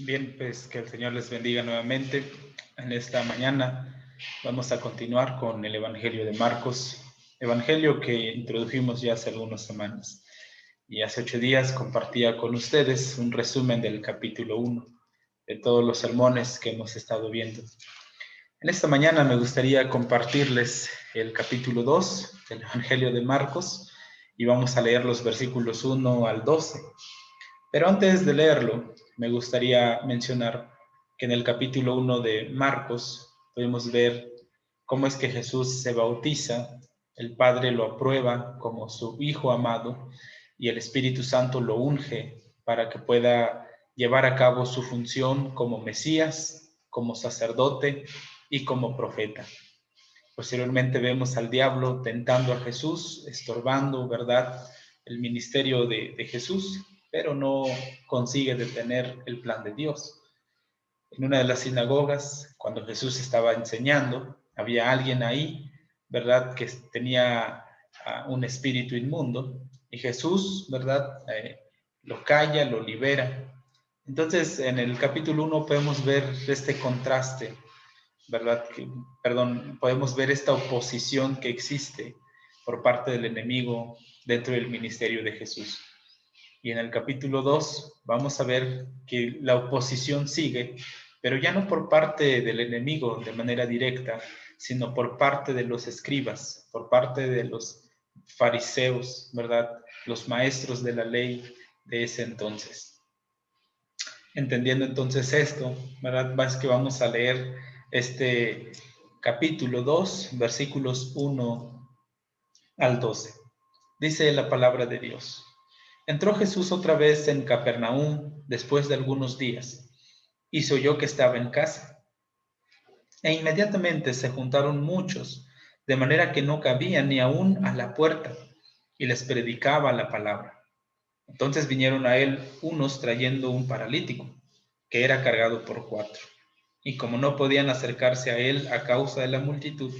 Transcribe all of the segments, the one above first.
Bien, pues que el Señor les bendiga nuevamente. En esta mañana vamos a continuar con el Evangelio de Marcos, Evangelio que introdujimos ya hace algunas semanas. Y hace 8 días compartía con ustedes un resumen del capítulo 1, de todos los sermones que hemos estado viendo. En esta mañana me gustaría compartirles el capítulo 2 del Evangelio de Marcos y vamos a leer los versículos 1 al 12. Pero antes de leerlo, me gustaría mencionar que en el capítulo 1 de Marcos podemos ver cómo es que Jesús se bautiza, el Padre lo aprueba como su Hijo amado y el Espíritu Santo lo unge para que pueda llevar a cabo su función como Mesías, como sacerdote y como profeta. Posteriormente vemos al diablo tentando a Jesús, estorbando, ¿verdad?, el ministerio de Jesús, pero no consigue detener el plan de Dios. En una de las sinagogas, cuando Jesús estaba enseñando, había alguien ahí, ¿verdad?, que tenía un espíritu inmundo, y Jesús, ¿verdad?, lo calla, lo libera. Entonces, en el capítulo 1 podemos ver este contraste, ¿verdad? Podemos ver esta oposición que existe por parte del enemigo dentro del ministerio de Jesús. Y en el capítulo 2 vamos a ver que la oposición sigue, pero ya no por parte del enemigo de manera directa, sino por parte de los escribas, por parte de los fariseos, ¿verdad? Los maestros de la ley de ese entonces. Entendiendo entonces esto, ¿verdad? Es que vamos a leer este capítulo 2, versículos 1 al 12. Dice la palabra de Dios. Entró Jesús otra vez en Capernaum después de algunos días, y se oyó que estaba en casa. E inmediatamente se juntaron muchos, de manera que no cabían ni aún a la puerta, y les predicaba la palabra. Entonces vinieron a él unos trayendo un paralítico, que era cargado por 4. Y como no podían acercarse a él a causa de la multitud,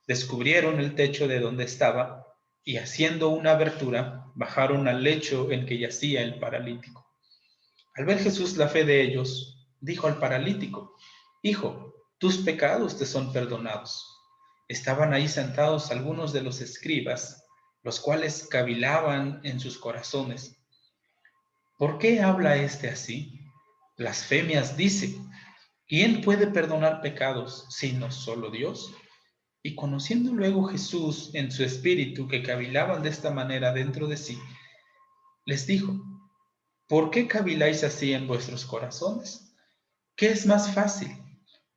descubrieron el techo de donde estaba, y haciendo una abertura, bajaron al lecho en que yacía el paralítico. Al ver Jesús la fe de ellos, dijo al paralítico: Hijo, tus pecados te son perdonados. Estaban ahí sentados algunos de los escribas, los cuales cavilaban en sus corazones: ¿por qué habla este así? Blasfemias dice. ¿Quién puede perdonar pecados sino solo Dios? Y conociendo luego Jesús en su espíritu que cavilaban de esta manera dentro de sí, les dijo: ¿por qué caviláis así en vuestros corazones? ¿Qué es más fácil?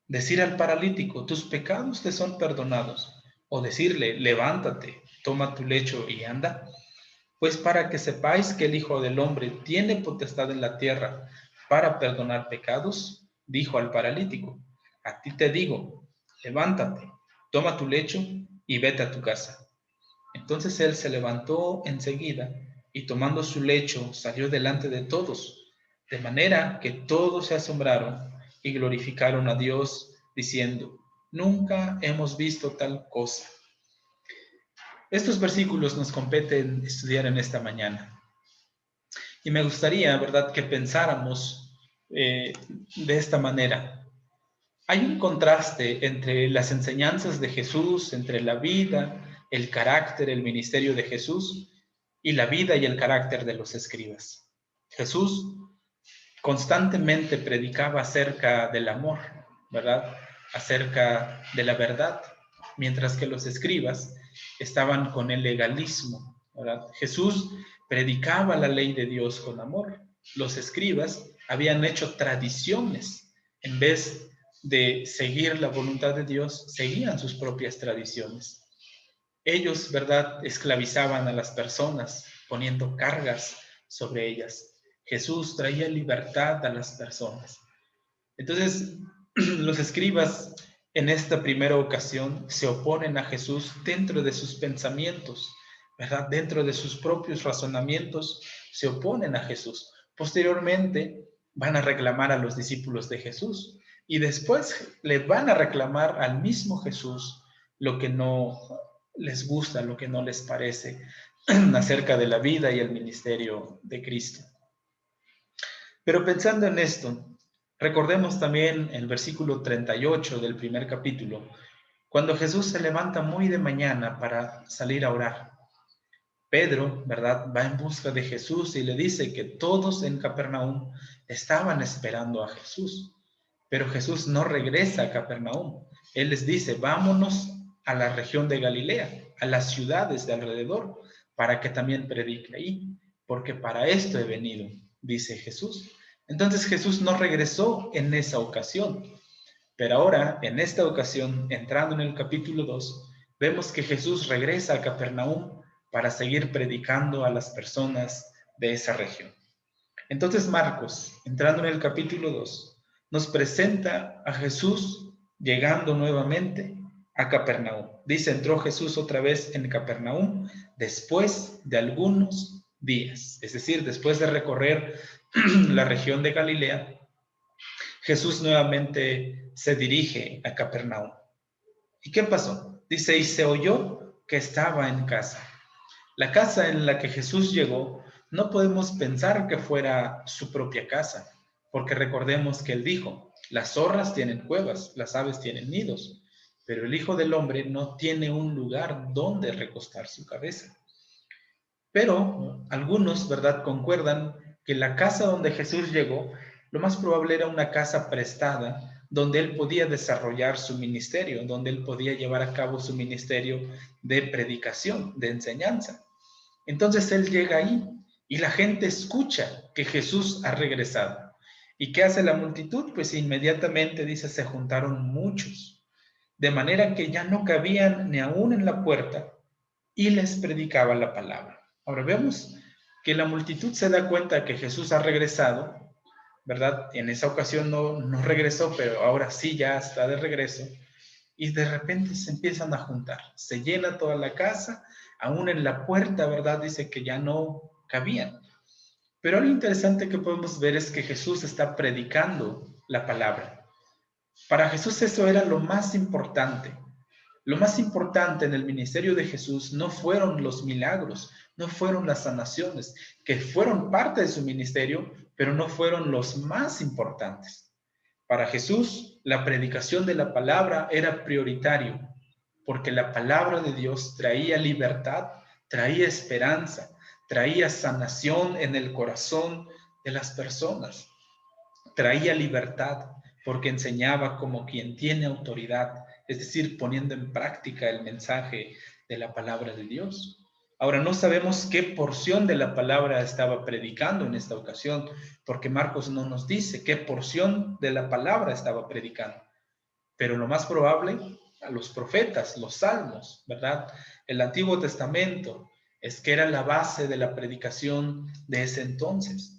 ¿Decir al paralítico, tus pecados te son perdonados? ¿O decirle, levántate, toma tu lecho y anda? Pues para que sepáis que el Hijo del Hombre tiene potestad en la tierra para perdonar pecados, dijo al paralítico: a ti te digo, levántate, toma tu lecho y vete a tu casa. Entonces él se levantó enseguida y tomando su lecho salió delante de todos, de manera que todos se asombraron y glorificaron a Dios, diciendo: nunca hemos visto tal cosa. Estos versículos nos competen estudiar en esta mañana. Y me gustaría, ¿verdad?, que pensáramos de esta manera. Hay un contraste entre las enseñanzas de Jesús, entre la vida, el carácter, el ministerio de Jesús y la vida y el carácter de los escribas. Jesús constantemente predicaba acerca del amor, ¿verdad?, acerca de la verdad, mientras que los escribas estaban con el legalismo, ¿verdad? Jesús predicaba la ley de Dios con amor. Los escribas habían hecho tradiciones. En vez de seguir la voluntad de Dios, seguían sus propias tradiciones. Ellos, ¿verdad?, esclavizaban a las personas, poniendo cargas sobre ellas. Jesús traía libertad a las personas. Entonces, los escribas en esta primera ocasión se oponen a Jesús dentro de sus pensamientos, ¿verdad? Dentro de sus propios razonamientos se oponen a Jesús. Posteriormente van a reclamar a los discípulos de Jesús y después le van a reclamar al mismo Jesús lo que no les gusta, lo que no les parece acerca de la vida y el ministerio de Cristo. Pero pensando en esto, Recordemos también el versículo 38 del primer capítulo, cuando Jesús se levanta muy de mañana para salir a orar. Pedro, ¿verdad?, va en busca de Jesús y le dice que todos en Capernaum estaban esperando a Jesús, pero Jesús no regresa a Capernaum. Él les dice, vámonos a la región de Galilea, a las ciudades de alrededor, para que también predique ahí, porque para esto he venido, dice Jesús. Entonces Jesús no regresó en esa ocasión, pero ahora, en esta ocasión, entrando en el capítulo 2, vemos que Jesús regresa a Capernaum para seguir predicando a las personas de esa región. Entonces Marcos, entrando en el capítulo 2, nos presenta a Jesús llegando nuevamente a Capernaum. Dice, entró Jesús otra vez en Capernaum después de algunos días, es decir, después de recorrer la región de Galilea. Jesús nuevamente se dirige a Capernaum. ¿Y qué pasó? Dice, y se oyó que estaba en casa. La casa en la que Jesús llegó, no podemos pensar que fuera su propia casa, porque recordemos que él dijo, las zorras tienen cuevas, las aves tienen nidos, pero el Hijo del Hombre no tiene un lugar donde recostar su cabeza. Pero algunos, ¿verdad?, concuerdan que la casa donde Jesús llegó, lo más probable era una casa prestada, donde él podía desarrollar su ministerio, donde él podía llevar a cabo su ministerio de predicación, de enseñanza. Entonces él llega ahí y la gente escucha que Jesús ha regresado. ¿Y qué hace la multitud? Pues inmediatamente, dice, se juntaron muchos, de manera que ya no cabían ni aún en la puerta, y les predicaba la palabra. Ahora vemos que la multitud se da cuenta que Jesús ha regresado, ¿verdad? En esa ocasión no regresó, pero ahora sí ya está de regreso. Y de repente se empiezan a juntar. Se llena toda la casa, aún en la puerta, ¿verdad? Dice que ya no cabían. Pero lo interesante que podemos ver es que Jesús está predicando la palabra. Para Jesús eso era lo más importante. Lo más importante en el ministerio de Jesús no fueron los milagros, no fueron las sanaciones, que fueron parte de su ministerio, pero no fueron los más importantes. Para Jesús, la predicación de la palabra era prioritario, porque la palabra de Dios traía libertad, traía esperanza, traía sanación en el corazón de las personas, traía libertad, porque enseñaba como quien tiene autoridad, es decir, poniendo en práctica el mensaje de la palabra de Dios. Ahora, no sabemos qué porción de la palabra estaba predicando en esta ocasión, porque Marcos no nos dice qué porción de la palabra estaba predicando. Pero lo más probable, a los profetas, los salmos, ¿verdad? El Antiguo Testamento, es que era la base de la predicación de ese entonces.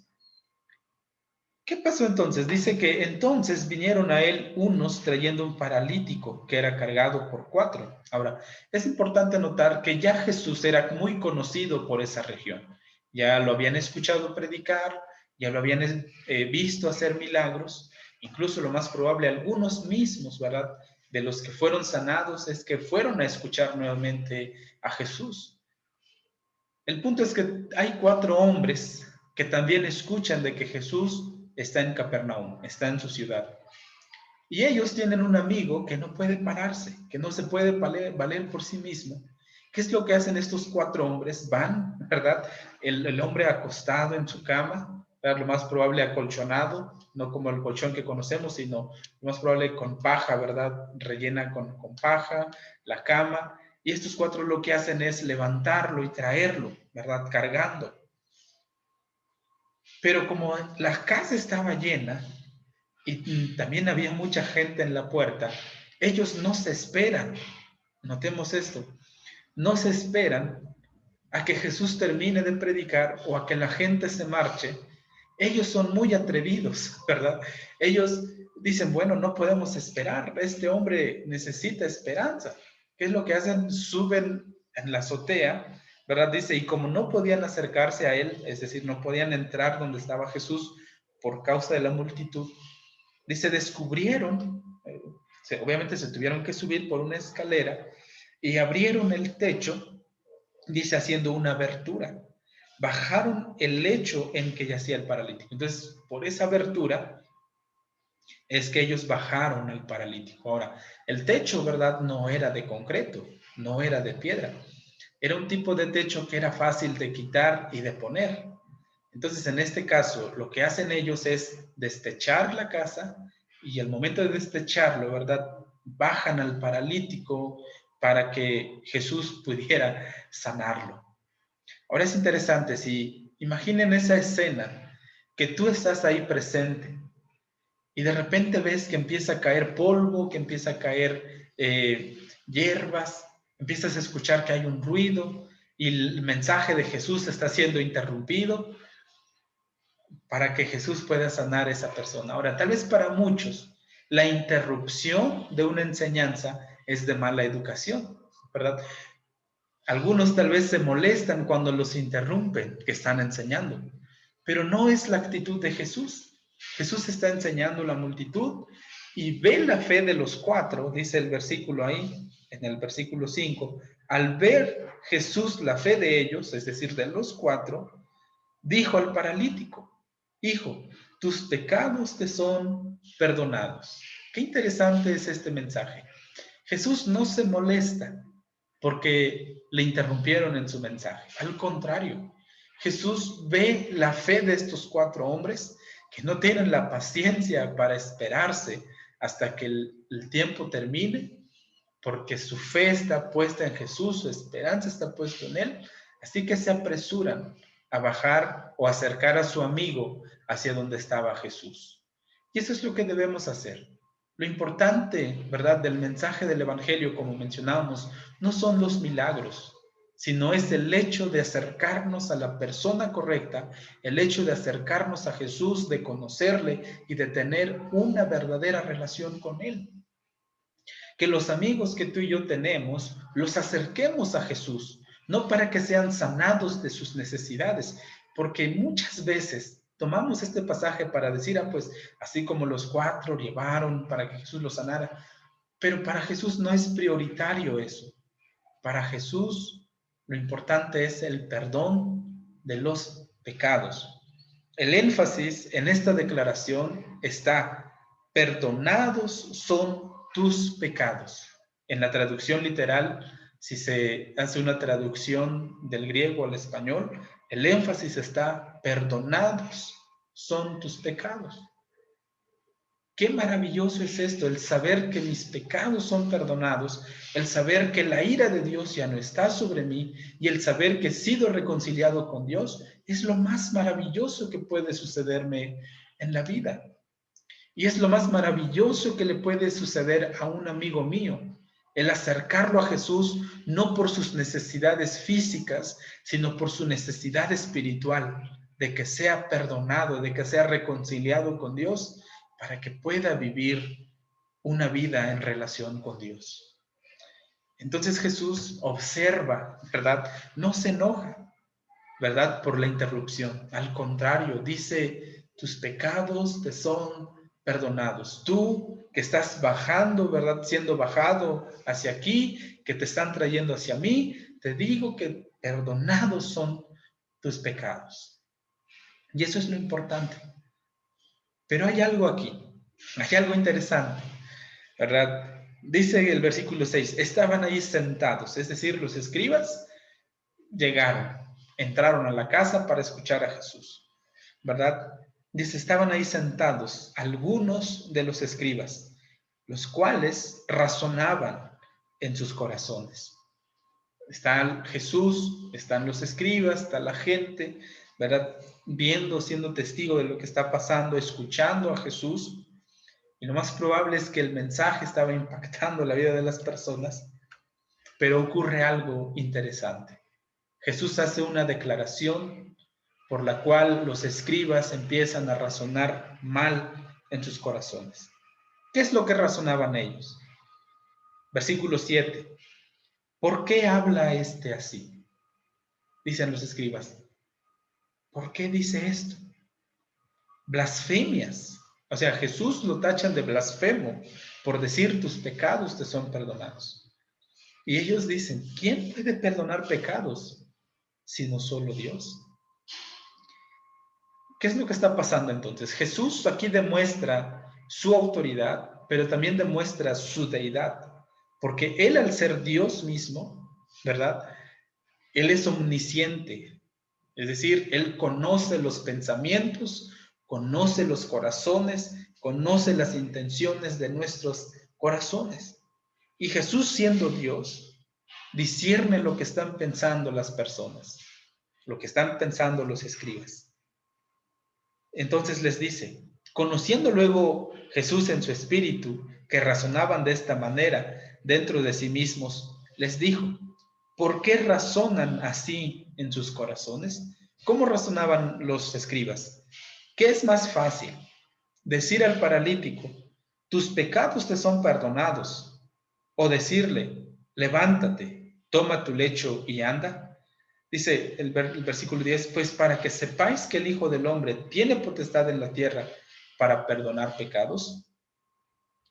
¿Qué pasó entonces? Dice que entonces vinieron a él unos trayendo un paralítico que era cargado por 4. Ahora, es importante notar que ya Jesús era muy conocido por esa región. Ya lo habían escuchado predicar, ya lo habían visto hacer milagros, incluso lo más probable algunos mismos, ¿verdad? De los que fueron sanados es que fueron a escuchar nuevamente a Jesús. El punto es que hay 4 hombres que también escuchan de que Jesús está en Capernaum, está en su ciudad. Y ellos tienen un amigo que no puede pararse, que no se puede valer por sí mismo. ¿Qué es lo que hacen estos 4 hombres? Van, ¿verdad? El hombre acostado en su cama, ¿verdad? Lo más probable acolchonado, no como el colchón que conocemos, sino lo más probable con paja, ¿verdad? Rellena con paja, la cama. Y estos 4 lo que hacen es levantarlo y traerlo, ¿verdad? Cargando. Pero como la casa estaba llena y también había mucha gente en la puerta, ellos no se esperan, notemos esto, no se esperan a que Jesús termine de predicar o a que la gente se marche. Ellos son muy atrevidos, ¿verdad? Ellos dicen, bueno, no podemos esperar, este hombre necesita esperanza. ¿Qué es lo que hacen? Suben en la azotea, ¿verdad? Dice, y como no podían acercarse a él, es decir, no podían entrar donde estaba Jesús por causa de la multitud, dice, descubrieron, obviamente se tuvieron que subir por una escalera y abrieron el techo, dice, haciendo una abertura. Bajaron el lecho en que yacía el paralítico. Entonces, por esa abertura, es que ellos bajaron al paralítico. Ahora, el techo, ¿verdad? No era de concreto, no era de piedra. Era un tipo de techo que era fácil de quitar y de poner. Entonces, en este caso, lo que hacen ellos es destechar la casa y al momento de destecharlo, ¿verdad? Bajan al paralítico para que Jesús pudiera sanarlo. Ahora es interesante, si imaginen esa escena, que tú estás ahí presente y de repente ves que empieza a caer polvo, que empieza a caer hierbas, empiezas a escuchar que hay un ruido y el mensaje de Jesús está siendo interrumpido para que Jesús pueda sanar a esa persona. Ahora, tal vez para muchos, la interrupción de una enseñanza es de mala educación, ¿verdad? Algunos tal vez se molestan cuando los interrumpen que están enseñando, pero no es la actitud de Jesús. Jesús está enseñando a la multitud y ve la fe de los cuatro, dice el versículo ahí, en el versículo 5. Al ver Jesús la fe de ellos, es decir, de los cuatro, dijo al paralítico: hijo, tus pecados te son perdonados. Qué interesante es este mensaje. Jesús no se molesta porque le interrumpieron en su mensaje. Al contrario, Jesús ve la fe de estos cuatro hombres que no tienen la paciencia para esperarse hasta que el tiempo termine, porque su fe está puesta en Jesús, su esperanza está puesta en Él, así que se apresuran a bajar o acercar a su amigo hacia donde estaba Jesús. Y eso es lo que debemos hacer. Lo importante, ¿verdad?, del mensaje del Evangelio, como mencionábamos, no son los milagros, sino es el hecho de acercarnos a la persona correcta, el hecho de acercarnos a Jesús, de conocerle y de tener una verdadera relación con Él. Que los amigos que tú y yo tenemos, los acerquemos a Jesús, no para que sean sanados de sus necesidades, porque muchas veces tomamos este pasaje para decir, pues así como los cuatro llevaron para que Jesús los sanara, pero para Jesús no es prioritario eso. Para Jesús lo importante es el perdón de los pecados. El énfasis en esta declaración está: perdonados son tus pecados. En la traducción literal, si se hace una traducción del griego al español, el énfasis está: perdonados son tus pecados. Qué maravilloso es esto, el saber que mis pecados son perdonados, el saber que la ira de Dios ya no está sobre mí y el saber que he sido reconciliado con Dios es lo más maravilloso que puede sucederme en la vida. Y es lo más maravilloso que le puede suceder a un amigo mío, el acercarlo a Jesús no por sus necesidades físicas, sino por su necesidad espiritual, de que sea perdonado, de que sea reconciliado con Dios, para que pueda vivir una vida en relación con Dios. Entonces Jesús observa, ¿verdad? No se enoja, ¿verdad?, por la interrupción. Al contrario, dice: tus pecados te son perdonados. Tú que estás bajando, ¿verdad?, siendo bajado hacia aquí, que te están trayendo hacia mí, te digo que perdonados son tus pecados. Y eso es lo importante. Pero hay algo aquí, hay algo interesante, ¿verdad? Dice el versículo 6, estaban ahí sentados, es decir, los escribas llegaron, entraron a la casa para escuchar a Jesús, ¿verdad? Dice, estaban ahí sentados algunos de los escribas, los cuales razonaban en sus corazones. Está Jesús, están los escribas, está la gente, ¿verdad?, viendo, siendo testigo de lo que está pasando, escuchando a Jesús. Y lo más probable es que el mensaje estaba impactando la vida de las personas, pero ocurre algo interesante. Jesús hace una declaración por la cual los escribas empiezan a razonar mal en sus corazones. ¿Qué es lo que razonaban ellos? Versículo 7. ¿Por qué habla este así? Dicen los escribas. ¿Por qué dice esto? Blasfemias. O sea, Jesús lo tachan de blasfemo por decir: tus pecados te son perdonados. Y ellos dicen: ¿quién puede perdonar pecados sino solo Dios? ¿Qué es lo que está pasando entonces? Jesús aquí demuestra su autoridad, pero también demuestra su deidad, porque Él al ser Dios mismo, ¿verdad? Él es omnisciente, es decir, Él conoce los pensamientos, conoce los corazones, conoce las intenciones de nuestros corazones. Y Jesús, siendo Dios, discierne lo que están pensando las personas, lo que están pensando los escribas. Entonces les dice, conociendo luego Jesús en su espíritu, que razonaban de esta manera dentro de sí mismos, les dijo, ¿por qué razonan así en sus corazones? ¿Cómo razonaban los escribas? ¿Qué es más fácil? Decir al paralítico, tus pecados te son perdonados, o decirle, levántate, toma tu lecho y anda. Dice el versículo 10, pues para que sepáis que el Hijo del Hombre tiene potestad en la tierra para perdonar pecados.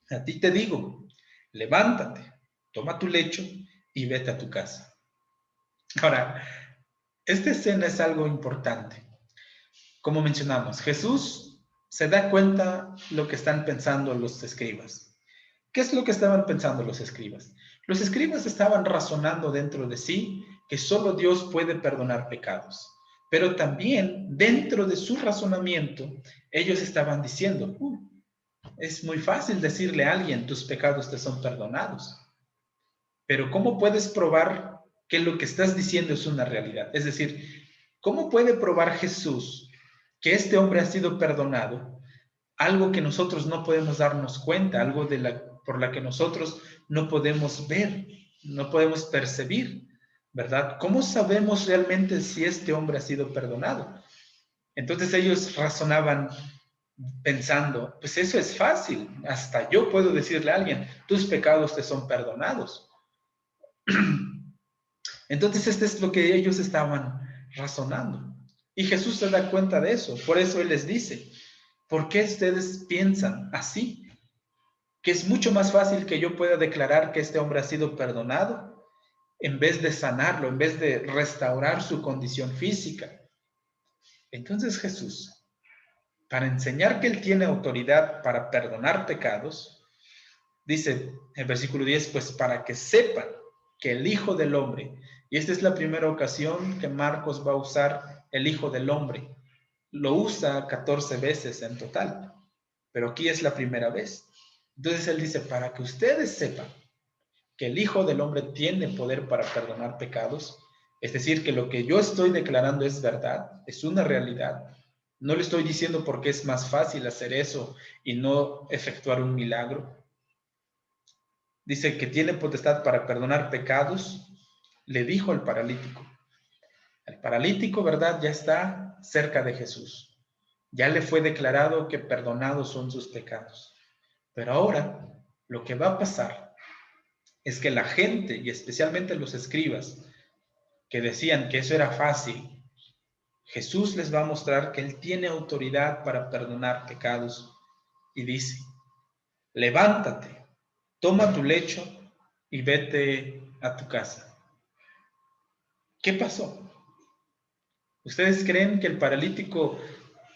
A ti te digo, levántate, toma tu lecho y vete a tu casa. Ahora, esta escena es algo importante. Como mencionamos, Jesús se da cuenta lo que están pensando los escribas. ¿Qué es lo que estaban pensando los escribas? Los escribas estaban razonando dentro de sí que solo Dios puede perdonar pecados. Pero también dentro de su razonamiento, ellos estaban diciendo, es muy fácil decirle a alguien, tus pecados te son perdonados. Pero ¿cómo puedes probar que lo que estás diciendo es una realidad? Es decir, ¿cómo puede probar Jesús que este hombre ha sido perdonado? Algo que nosotros no podemos darnos cuenta, algo por la que nosotros no podemos ver, no podemos percibir, ¿verdad? ¿Cómo sabemos realmente si este hombre ha sido perdonado? Entonces ellos razonaban pensando, pues eso es fácil, hasta yo puedo decirle a alguien, tus pecados te son perdonados. Entonces esto es lo que ellos estaban razonando. Y Jesús se da cuenta de eso, por eso Él les dice, ¿por qué ustedes piensan así? Que es mucho más fácil que yo pueda declarar que este hombre ha sido perdonado en vez de sanarlo, en vez de restaurar su condición física. Entonces Jesús, para enseñar que Él tiene autoridad para perdonar pecados, dice en versículo 10, pues para que sepan que el Hijo del Hombre, y esta es la primera ocasión que Marcos va a usar el Hijo del Hombre, lo usa 14 veces en total, pero aquí es la primera vez. Entonces Él dice, para que ustedes sepan que el Hijo del Hombre tiene poder para perdonar pecados, es decir, que lo que yo estoy declarando es verdad, es una realidad. No le estoy diciendo porque es más fácil hacer eso y no efectuar un milagro. Dice que tiene potestad para perdonar pecados, le dijo al paralítico. El paralítico, ¿verdad? Ya está cerca de Jesús. Ya le fue declarado que perdonados son sus pecados. Pero ahora, lo que va a pasar es que la gente, y especialmente los escribas, que decían que eso era fácil, Jesús les va a mostrar que Él tiene autoridad para perdonar pecados y dice, levántate, toma tu lecho y vete a tu casa. ¿Qué pasó? ¿Ustedes creen que el paralítico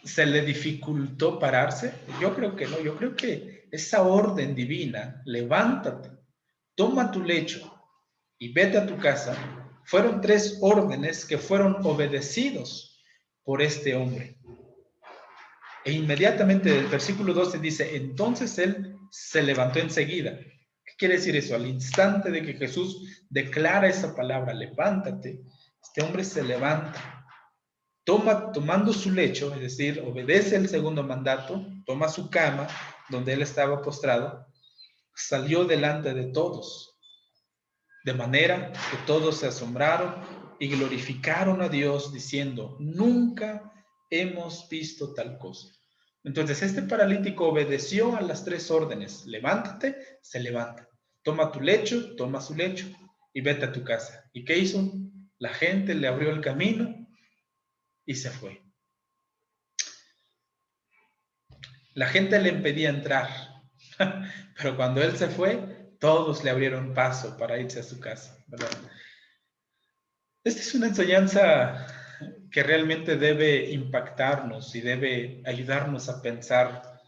se le dificultó pararse? Yo creo que no, yo creo que esa orden divina, levántate, toma tu lecho y vete a tu casa, fueron 3 órdenes que fueron obedecidos por este hombre. E inmediatamente el versículo 12 dice, entonces él se levantó enseguida. ¿Qué quiere decir eso? Al instante de que Jesús declara esa palabra, levántate, este hombre se levanta, tomando su lecho, es decir, obedece el segundo mandato, toma su cama donde él estaba postrado, salió delante de todos, de manera que todos se asombraron y glorificaron a Dios diciendo, nunca hemos visto tal cosa. Entonces este paralítico obedeció a las 3 órdenes, levántate, se levanta, toma tu lecho, toma su lecho y vete a tu casa. ¿Y qué hizo? La gente le abrió el camino y se fue. La gente le impedía entrar, pero cuando él se fue, todos le abrieron paso para irse a su casa, ¿verdad? Esta es una enseñanza que realmente debe impactarnos y debe ayudarnos a pensar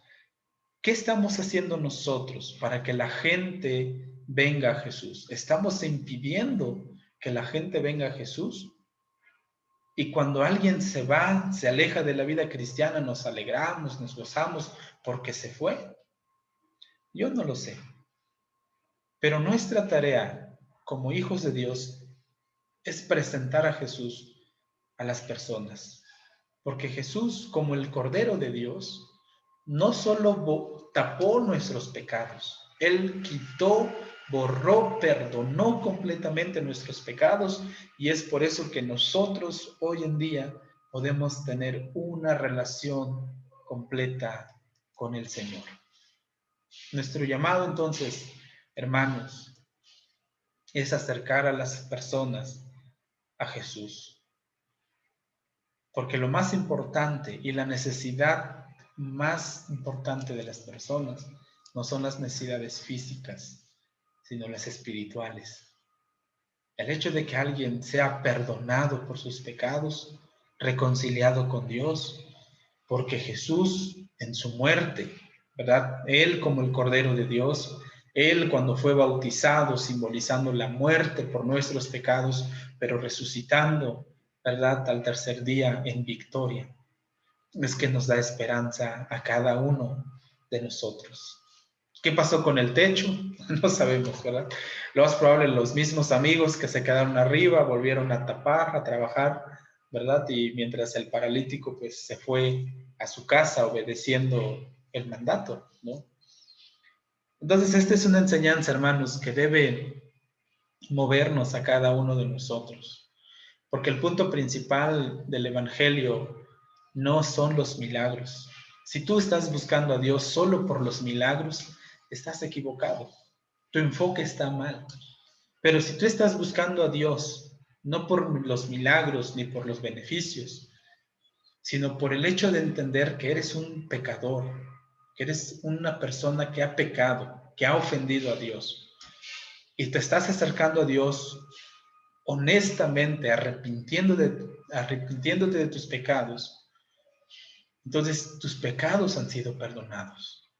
¿Qué estamos haciendo nosotros para que la gente venga a Jesús? ¿Estamos impidiendo que la gente venga a Jesús? Y cuando alguien se va, se aleja de la vida cristiana, nos alegramos, nos gozamos porque se fue. Yo no lo sé. Pero nuestra tarea como hijos de Dios es presentar a Jesús a las personas. Porque Jesús, como el Cordero de Dios, no solo tapó nuestros pecados, Él quitó, borró, perdonó completamente nuestros pecados, y es por eso que nosotros hoy en día podemos tener una relación completa con el Señor. Nuestro llamado entonces, hermanos, es acercar a las personas a Jesús. Porque lo más importante y la necesidad más importante de las personas no son las necesidades físicas, sino las espirituales. El hecho de que alguien sea perdonado por sus pecados, reconciliado con Dios, porque Jesús en su muerte, ¿verdad? Él como el Cordero de Dios, Él cuando fue bautizado, simbolizando la muerte por nuestros pecados, pero resucitando, ¿verdad? Al tercer día en victoria. Es que nos da esperanza a cada uno de nosotros. ¿Qué pasó con el techo? No sabemos, ¿verdad? Lo más probable, los mismos amigos que se quedaron arriba volvieron a tapar, a trabajar, ¿verdad? Y mientras el paralítico pues se fue a su casa obedeciendo el mandato, ¿no? Entonces, esta es una enseñanza, hermanos, que debe movernos a cada uno de nosotros. Porque el punto principal del Evangelio no son los milagros. Si tú estás buscando a Dios solo por los milagros, estás equivocado. Tu enfoque está mal. Pero si tú estás buscando a Dios no por los milagros ni por los beneficios, sino por el hecho de entender que eres un pecador, que eres una persona que ha pecado, que ha ofendido a Dios, y te estás acercando a Dios honestamente, arrepintiéndote de tus pecados, entonces tus pecados han sido perdonados.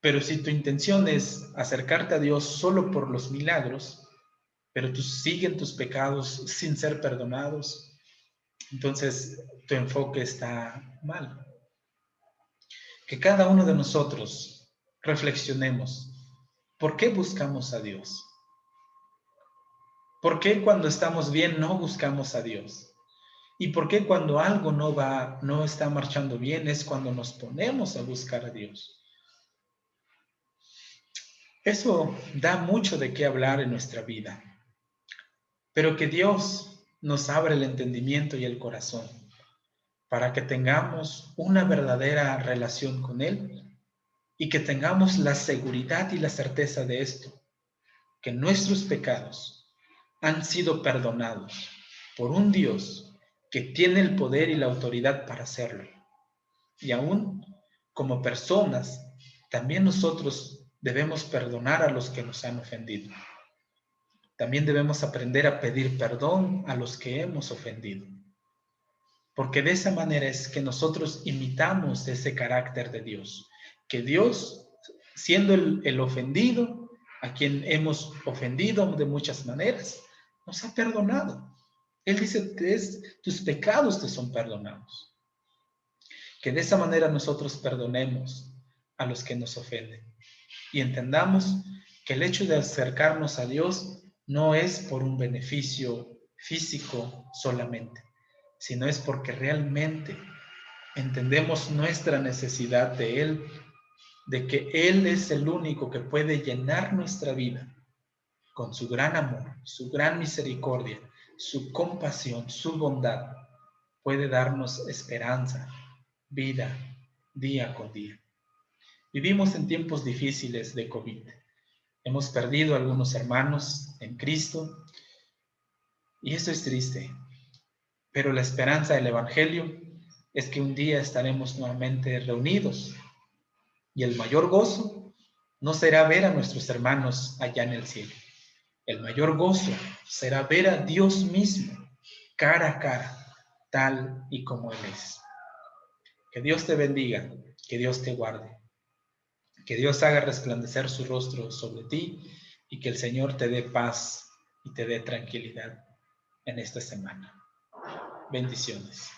Pero si tu intención es acercarte a Dios solo por los milagros, pero tú siguen tus pecados sin ser perdonados, entonces tu enfoque está mal. Que cada uno de nosotros reflexionemos, ¿por qué buscamos a Dios? ¿Por qué cuando estamos bien no buscamos a Dios? ¿Y por qué cuando algo no está marchando bien es cuando nos ponemos a buscar a Dios? Eso da mucho de qué hablar en nuestra vida, pero que Dios nos abra el entendimiento y el corazón para que tengamos una verdadera relación con Él y que tengamos la seguridad y la certeza de esto, que nuestros pecados han sido perdonados por un Dios que tiene el poder y la autoridad para hacerlo. Y aún como personas, también nosotros debemos perdonar a los que nos han ofendido. También debemos aprender a pedir perdón a los que hemos ofendido. Porque de esa manera es que nosotros imitamos ese carácter de Dios. Que Dios, siendo el ofendido, a quien hemos ofendido de muchas maneras, nos ha perdonado. Él dice que tus pecados te son perdonados. Que de esa manera nosotros perdonemos a los que nos ofenden y entendamos que el hecho de acercarnos a Dios no es por un beneficio físico solamente, sino es porque realmente entendemos nuestra necesidad de Él, de que Él es el único que puede llenar nuestra vida con su gran amor, su gran misericordia, su compasión, su bondad, puede darnos esperanza, vida, día con día. Vivimos en tiempos difíciles de COVID. Hemos perdido a algunos hermanos en Cristo y esto es triste. Pero la esperanza del Evangelio es que un día estaremos nuevamente reunidos y el mayor gozo no será ver a nuestros hermanos allá en el cielo. El mayor gozo será ver a Dios mismo cara a cara, tal y como Él es. Que Dios te bendiga, que Dios te guarde. Que Dios haga resplandecer su rostro sobre ti y que el Señor te dé paz y te dé tranquilidad en esta semana. Bendiciones.